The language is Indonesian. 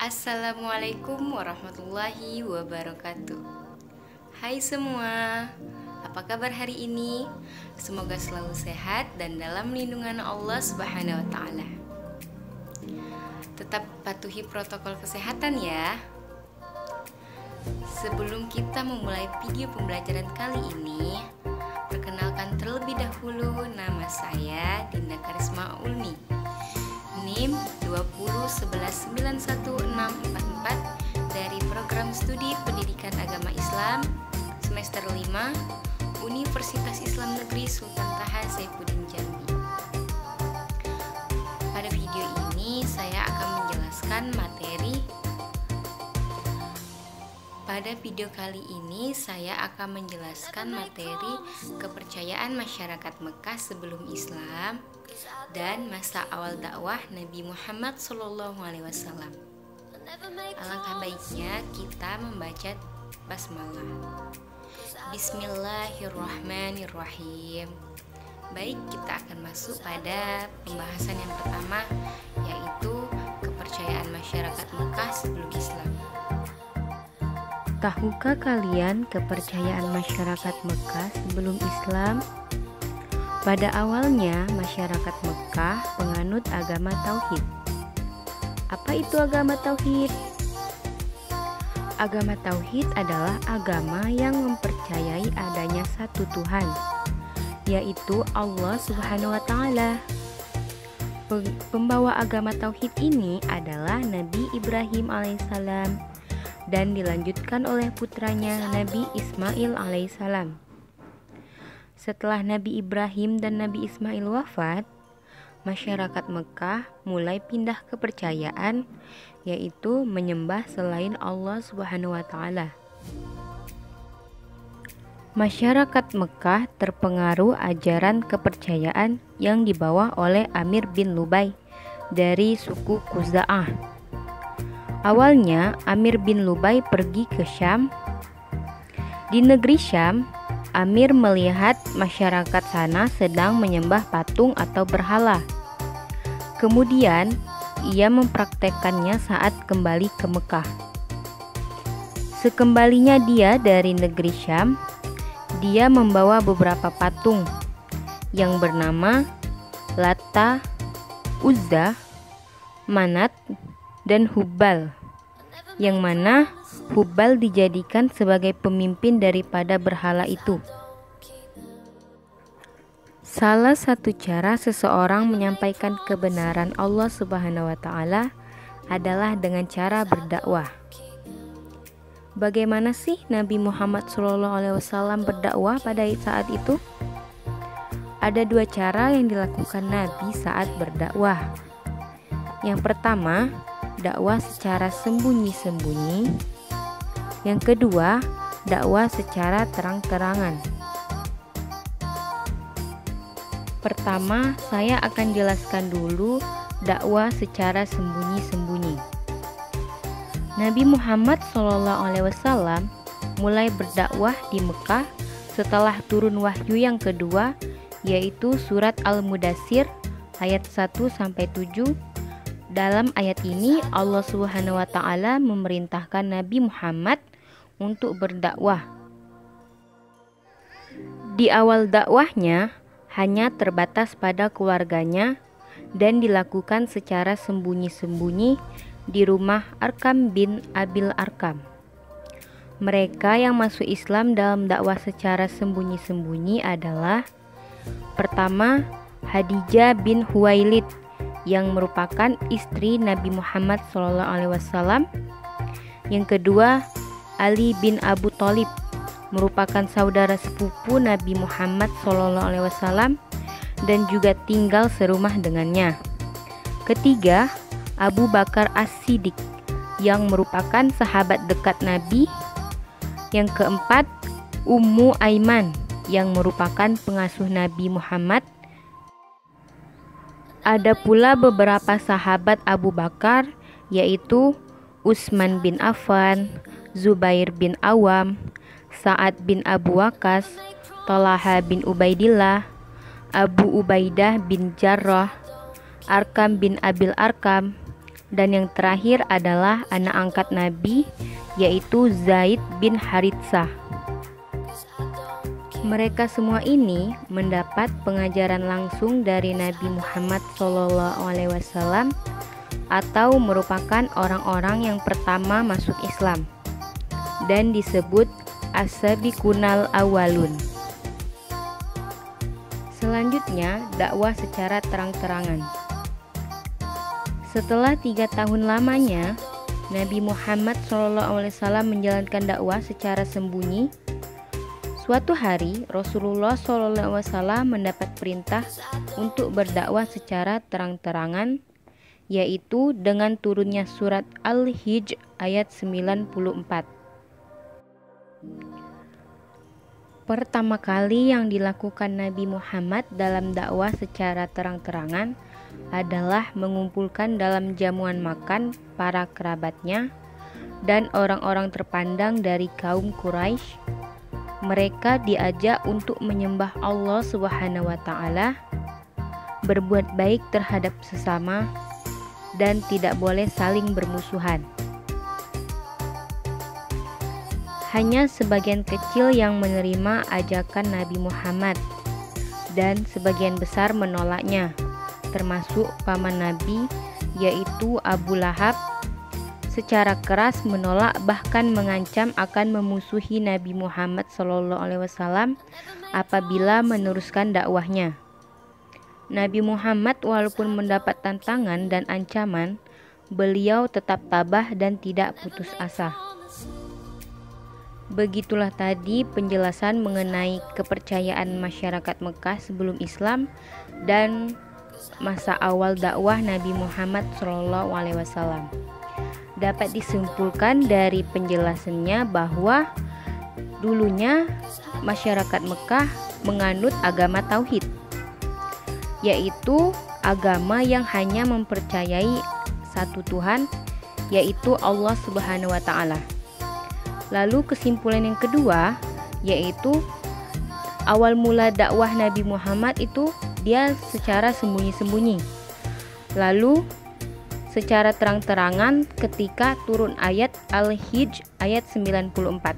Assalamualaikum warahmatullahi wabarakatuh. Hai semua, apa kabar hari ini? Semoga selalu sehat dan dalam lindungan Allah Subhanahu wa Ta'ala. Tetap patuhi protokol kesehatan ya. Sebelum kita memulai video pembelajaran kali ini, perkenalkan terlebih dahulu, nama saya Dinda Karisma Ulmi, NIM 201191644 dari Program Studi Pendidikan Agama Islam semester 5 Universitas Islam Negeri Sultan Taha Saifuddin Jambi. Pada video ini saya akan menjelaskan materi. Pada video kali ini saya akan menjelaskan materi kepercayaan masyarakat Mekah sebelum Islam dan masa awal dakwah Nabi Muhammad SAW. Alangkah baiknya kita membaca basmalah. Bismillahirrahmanirrahim. Baik, kita akan masuk pada pembahasan yang pertama, yaitu kepercayaan masyarakat Mekah sebelum Islam. Tahukah kalian kepercayaan masyarakat Mekah sebelum Islam? Pada awalnya, masyarakat Mekah penganut agama Tauhid. Apa itu agama Tauhid? Agama Tauhid adalah agama yang mempercayai adanya satu Tuhan, yaitu Allah Subhanahu wa Ta'ala. Pembawa agama Tauhid ini adalah Nabi Ibrahim alaihissalam dan dilanjutkan oleh putranya Nabi Ismail alaihissalam. Setelah Nabi Ibrahim dan Nabi Ismail wafat, masyarakat Mekah mulai pindah kepercayaan, yaitu menyembah selain Allah Subhanahu wa Ta'ala. Masyarakat Mekah terpengaruh ajaran kepercayaan yang dibawa oleh Amir bin Lubai dari suku Khuza'ah. Awalnya Amir bin Lubai pergi ke Syam. Di negeri Syam, Amir melihat masyarakat sana sedang menyembah patung atau berhala. Kemudian ia mempraktekkannya saat kembali ke Mekah. Sekembalinya dia dari negeri Syam, dia membawa beberapa patung yang bernama Lata, Uzza, Manat, dan Hubal, yang mana Hubal dijadikan sebagai pemimpin daripada berhala itu. Salah satu cara seseorang menyampaikan kebenaran Allah Subhanahu wa Ta'ala adalah dengan cara berdakwah. Bagaimana sih Nabi Muhammad SAW berdakwah pada saat itu? Ada dua cara yang dilakukan Nabi saat berdakwah. Yang pertama, dakwah secara sembunyi-sembunyi. Yang kedua, dakwah secara terang-terangan. Pertama, saya akan jelaskan dulu dakwah secara sembunyi-sembunyi. Nabi Muhammad SAW mulai berdakwah di Mekah setelah turun wahyu yang kedua, yaitu surat Al-Mudaththir ayat 1-7. Dalam ayat ini Allah Subhanahu wa Ta'ala memerintahkan Nabi Muhammad untuk berdakwah. Di awal dakwahnya hanya terbatas pada keluarganya dan dilakukan secara sembunyi-sembunyi di rumah Arkam bin Abil Arkam. Mereka yang masuk Islam dalam dakwah secara sembunyi-sembunyi adalah: pertama, Khadijah bin Khuwailid yang merupakan istri Nabi Muhammad SAW. Yang kedua, Ali bin Abu Thalib, merupakan saudara sepupu Nabi Muhammad SAW dan juga tinggal serumah dengannya. Ketiga, Abu Bakar As-Siddiq yang merupakan sahabat dekat Nabi. Yang keempat, Ummu Aiman yang merupakan pengasuh Nabi Muhammad. Ada pula beberapa sahabat Abu Bakar, yaitu Utsman bin Affan, Zubair bin Awam, Sa'ad bin Abu Waqqas, Thalahah bin Ubaidillah, Abu Ubaidah bin Jarrah, Arkam bin Abil Arkam, Dan yang terakhir adalah anak angkat Nabi, yaitu Zaid bin Haritsah. Mereka semua ini mendapat pengajaran langsung dari Nabi Muhammad SAW atau merupakan orang-orang yang pertama masuk Islam dan disebut as-sabiqunal awwalun. Selanjutnya, dakwah secara terang-terangan. Setelah 3 tahun lamanya, Nabi Muhammad SAW menjalankan dakwah secara sembunyi. Suatu hari, Rasulullah SAW mendapat perintah untuk berdakwah secara terang-terangan, yaitu dengan turunnya surat Al-Hijr ayat 94. Pertama kali yang dilakukan Nabi Muhammad dalam dakwah secara terang-terangan adalah mengumpulkan dalam jamuan makan para kerabatnya dan orang-orang terpandang dari kaum Quraisy. Mereka diajak untuk menyembah Allah Subhanahu wa Ta'ala, berbuat baik terhadap sesama, dan tidak boleh saling bermusuhan. Hanya sebagian kecil yang menerima ajakan Nabi Muhammad, dan sebagian besar menolaknya, termasuk paman Nabi, yaitu Abu Lahab. Secara keras menolak, bahkan mengancam akan memusuhi Nabi Muhammad SAW apabila meneruskan dakwahnya. Nabi Muhammad walaupun mendapat tantangan dan ancaman, beliau tetap tabah dan tidak putus asa. Begitulah tadi penjelasan mengenai kepercayaan masyarakat Mekah sebelum Islam dan masa awal dakwah Nabi Muhammad SAW. Dapat disimpulkan dari penjelasannya bahwa dulunya masyarakat Mekah menganut agama tauhid, yaitu agama yang hanya mempercayai satu Tuhan, yaitu Allah Subhanahu wa Ta'ala. Lalu kesimpulan yang kedua, yaitu awal mula dakwah Nabi Muhammad itu dia secara sembunyi-sembunyi, lalu secara terang-terangan ketika turun ayat Al-Hijr ayat 94.